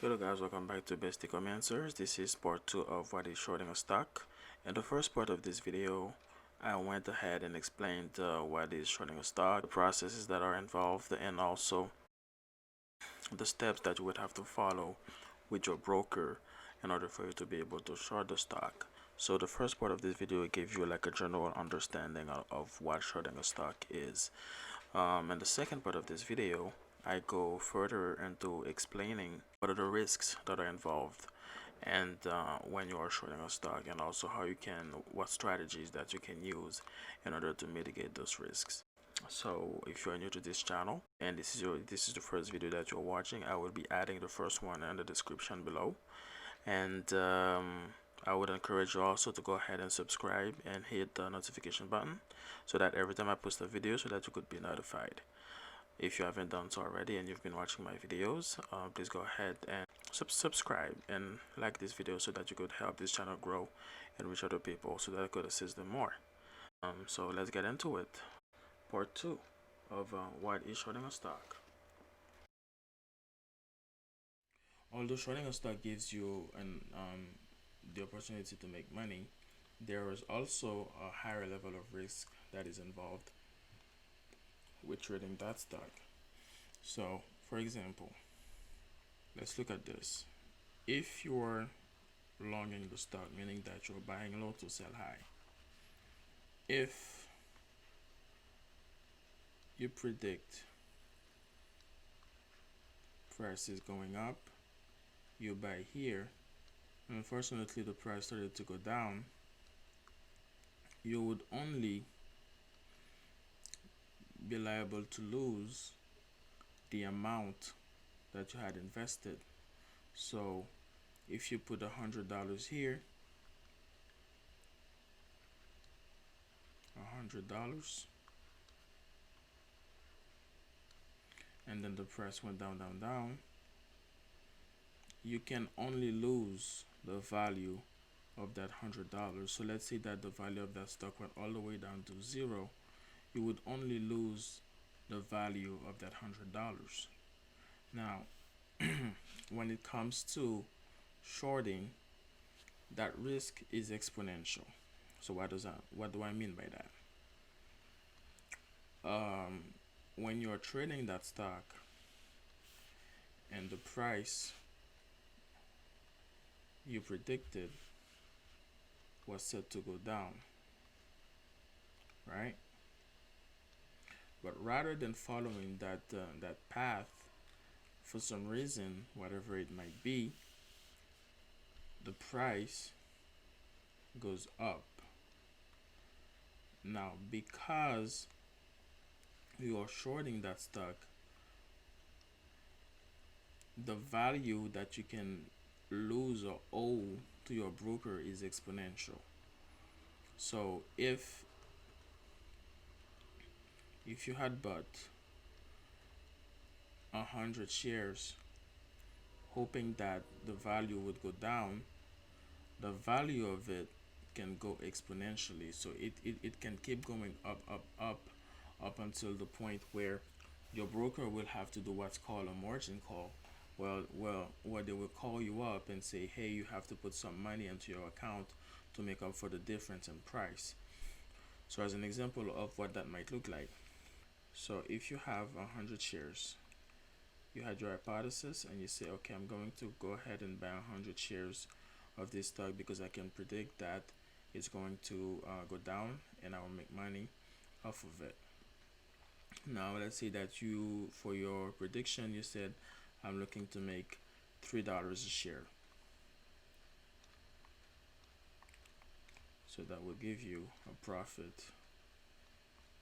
Hello guys, welcome back to Best Ecom Answers. This is part 2 of what is shorting a stock. In the first part of this video, I went ahead and explained what is shorting a stock, the processes that are involved, and also the steps that you would have to follow with your broker in order for you to be able to short the stock. So the first part of this video gives you like a general understanding of what shorting a stock is. In the second part of this video, I go further into explaining what are the risks that are involved and when you are shorting a stock, and also what strategies that you can use in order to mitigate those risks. So if you're new to this channel and this is the first video that you're watching, I will be adding the first one in the description below, and I would encourage you also to go ahead and subscribe and hit the notification button so that every time I post a video, so that you could be notified. If you haven't done so already and you've been watching my videos, please go ahead and subscribe and like this video so that you could help this channel grow and reach other people so that I could assist them more. So let's get into it. Part 2 of what is shorting a stock. Although shorting a stock gives you the opportunity to make money, there is also a higher level of risk that is involved with trading that stock. So, for example, let's look at this. If you're longing the stock, meaning that you're buying low to sell high, if you predict prices going up, you buy here, and unfortunately the price started to go down, you would only be liable to lose the amount that you had invested. So if you put $100 here, $100, and then the price went down, you can only lose the value of that $100. So let's say that the value of that stock went all the way down to zero. You would only lose the value of that $100. Now, when it comes to shorting, that risk is exponential. So what do I mean by that? When you're trading that stock and the price you predicted was set to go down, right? But rather than following that path, for some reason, whatever it might be, the price goes up. Now, because you are shorting that stock, the value that you can lose or owe to your broker is exponential. So if you had bought 100 shares hoping that the value would go down, the value of it can go exponentially. So it can keep going up until the point where your broker will have to do what's called a margin call. Well, where they will call you up and say, hey, you have to put some money into your account to make up for the difference in price. So as an example of what that might look like, so if you have 100 shares, you had your hypothesis and you say, okay, I'm going to go ahead and buy 100 shares of this stock because I can predict that it's going to go down and I will make money off of it. Now let's say that for your prediction, you said I'm looking to make $3 a share. So that will give you a profit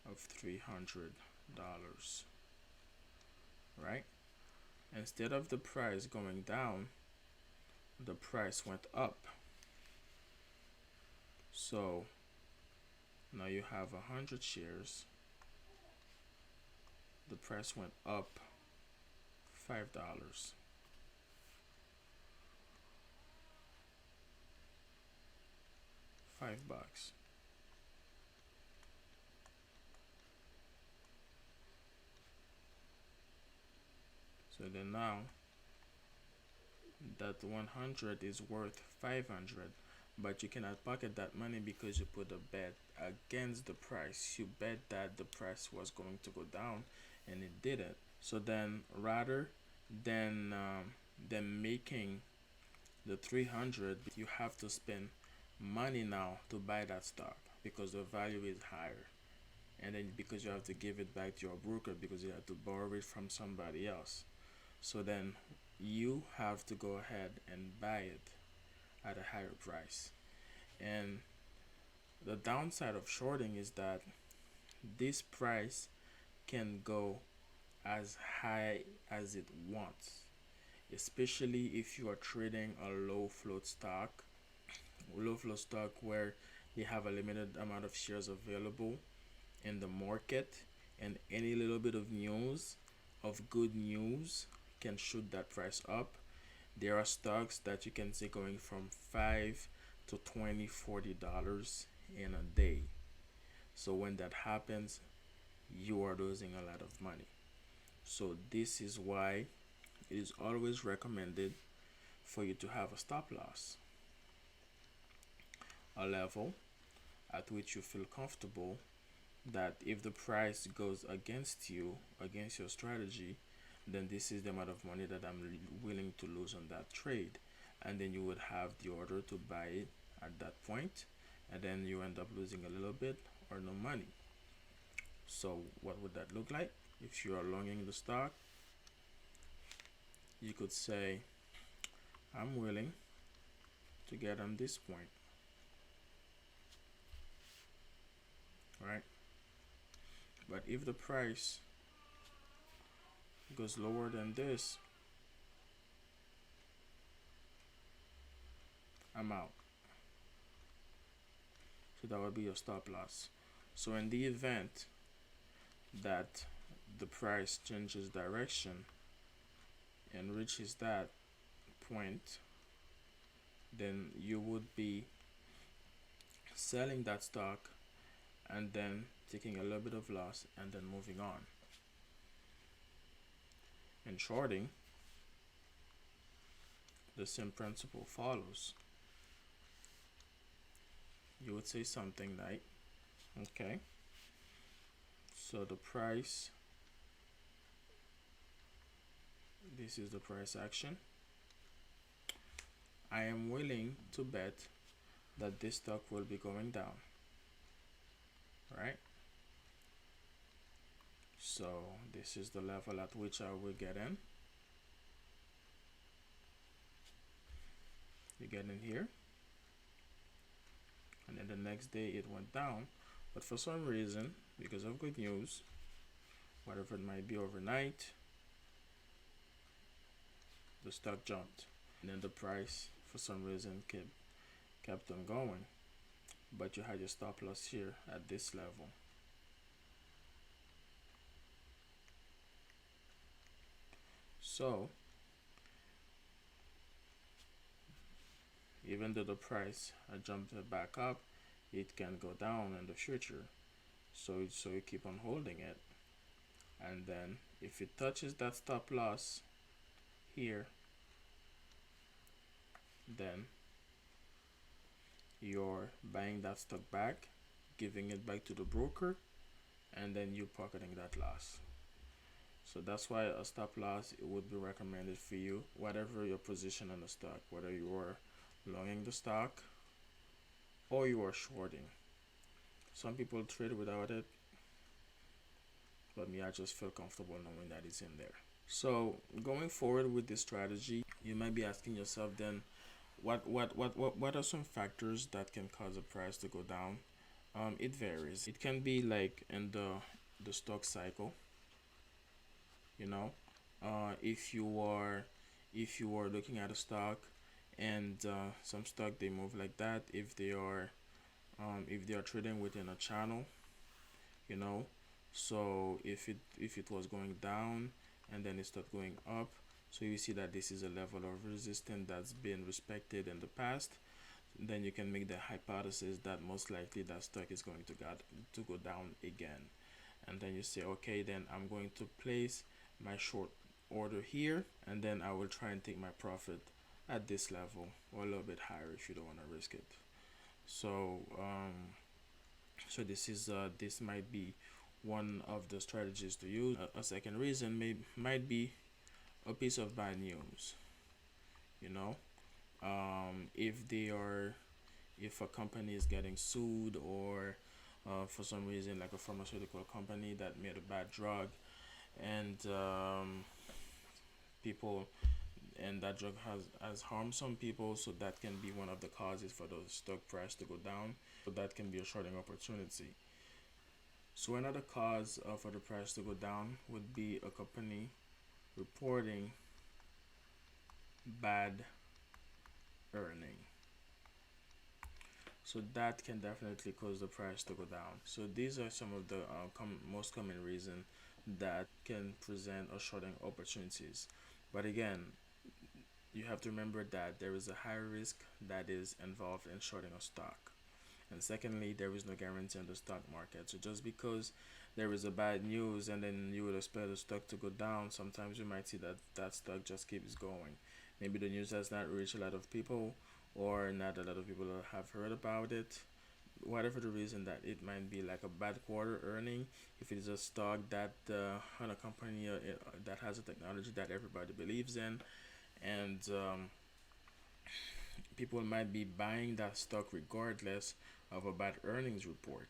of $300, right? Instead of the price going down, the price went up. So now you have 100 shares. The price went up $5. $5. So then now that 100 is worth 500, but you cannot pocket that money because you put a bet against the price. You bet that the price was going to go down, and it didn't. So then, rather than making the 300, you have to spend money now to buy that stock because the value is higher, and then because you have to give it back to your broker because you have to borrow it from somebody else. So then you have to go ahead and buy it at a higher price. And the downside of shorting is that this price can go as high as it wants, especially if you are trading a low float stock where they have a limited amount of shares available in the market, and any little bit of news, of good news, can shoot that price up. There are stocks that you can see going from 5 to 20, $40 in a day. So when that happens, you are losing a lot of money. So this is why it is always recommended for you to have a stop loss, a level at which you feel comfortable that if the price goes against you, against your strategy, then this is the amount of money that I'm willing to lose on that trade. And then you would have the order to buy it at that point, and then you end up losing a little bit or no money. So, what would that look like? If you are longing the stock, you could say, I'm willing to get on this point, right? But if the price goes lower than this, I'm out. So that would be your stop loss. So in the event that the price changes direction and reaches that point, then you would be selling that stock and then taking a little bit of loss and then moving on. In shorting, the same principle follows. You would say something like, okay, so the price, this is the price action. I am willing to bet that this stock will be going down, right? So this is the level at which I will get in. You get in here, and then the next day it went down, but for some reason, because of good news, whatever it might be overnight, the stock jumped, and then the price for some reason kept on going, but you had your stop loss here at this level. So even though the price jumped back up, it can go down in the future. So you keep on holding it, and then if it touches that stop loss here, then you're buying that stock back, giving it back to the broker, and then you pocketing that loss. So that's why a stop loss, it would be recommended for you, whatever your position on the stock, whether you are longing the stock or you are shorting. Some people trade without it, but me, I just feel comfortable knowing that it's in there. So going forward with this strategy, you might be asking yourself then, what are some factors that can cause a price to go down? It varies. It can be like in the stock cycle, you know. If you are looking at a stock, and some stock, they move like that if they are trading within a channel, you know. So if it was going down and then it started going up, so you see that this is a level of resistance that's been respected in the past, then you can make the hypothesis that most likely that stock is going to go down again. And then you say, okay, then I'm going to place my short order here, and then I will try and take my profit at this level or a little bit higher if you don't want to risk it. So so this might be one of the strategies to use. A second reason might be a piece of bad news. You know, if they are if a company is getting sued, or for some reason like a pharmaceutical company that made a bad drug, and people and that drug has harmed some people, so that can be one of the causes for the stock price to go down. So that can be a shorting opportunity. So another cause for the price to go down would be a company reporting bad earning. So that can definitely cause the price to go down. So these are some of the most common reasons that can present or shorting opportunities. But again, you have to remember that there is a high risk that is involved in shorting a stock. And secondly, there is no guarantee on the stock market. So just because there is a bad news and then you would expect the stock to go down, sometimes you might see that that stock just keeps going. Maybe the news has not reached a lot of people, or not a lot of people have heard about it. Whatever the reason, that it might be like a bad quarter earning, if it is a stock that on a company that has a technology that everybody believes in, and people might be buying that stock regardless of a bad earnings report.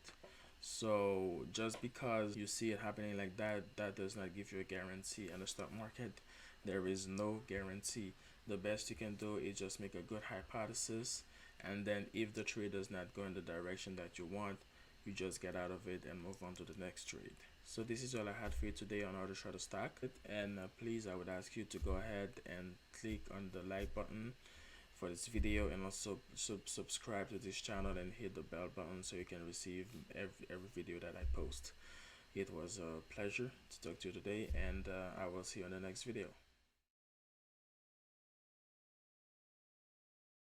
So just because you see it happening like that, that does not give you a guarantee. In the stock market, there is no guarantee. The best you can do is just make a good hypothesis, and then if the trade does not go in the direction that you want, you just get out of it and move on to the next trade. So this is all I had for you today on how to short a stock. And please, I would ask you to go ahead and click on the like button for this video, and also subscribe to this channel and hit the bell button so you can receive every video that I post. It was a pleasure to talk to you today, and I will see you on the next video.